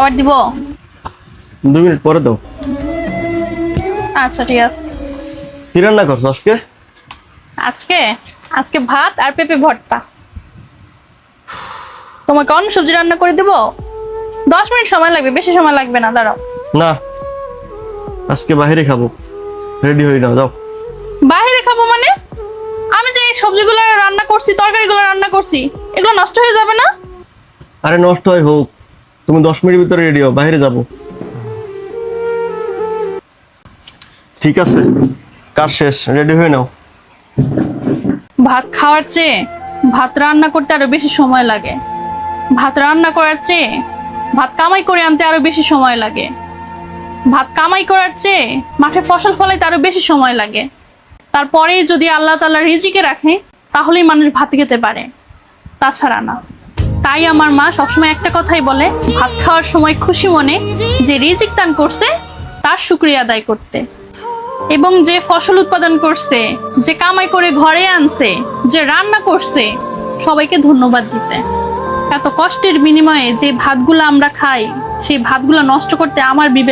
খাবার দিব? 2 মিনিট পরে দাও। আচ্ছা ঠিক আছে। কি রান্না করছো আজকে? আজকে আজকে ভাত আর পেঁপে ভর্তা। তোমাকে অন্য সবজি রান্না করে দিব? 10 মিনিট সময় লাগবে, বেশি সময় লাগবে না, দাঁড়াও। না, আজকে বাইরে খাবো। রেডি হয়ে নাও, যাও। বাইরে খাবো মানে? আমি যে এই সবজিগুলো রান্না করছি, তরকারিগুলো রান্না করছি, এগুলো নষ্ট হয়ে যাবে না? আরে নষ্ট হয় হোক, তুমি 10 মিনিটের ভিতরে রেডি হও, বাইরে যাবো। ঠিক আছে, কাজ শেষ, রেডি হয়ে নাও। ভাত খাওয়ার চেয়ে ভাত রান্না করতে আরো বেশি সময় লাগে। ভাত রান্না করার চেয়ে ভাত কামাই করে আনতে আরো বেশি সময় লাগে। ভাত কামাই করার চেয়ে মাঠে ফসল ফলাইতে আরো বেশি সময় লাগে। তারপরেই যদি আল্লাহ তাআলা রিজিকে রাখে, তাহলেই মানুষ ভাত খেতে পারে, তাছাড়া না। তাই আমার মা সবসময় একটা কথাই বলে, ভাত খাওয়ার সময় খুশি মনে যে রিজিক দান করছে তার শুকরিয়া আদায় করতে, এবং যে ফসল উৎপাদন করছে, যে কামাই করে ঘরে আনছে, যে রান্না করছে, সবাইকে ধন্যবাদ দিতে। এত কষ্টের বিনিময়ে যে ভাতগুলো আমরা খাই, সেই ভাতগুলো নষ্ট করতে আমার বিবেক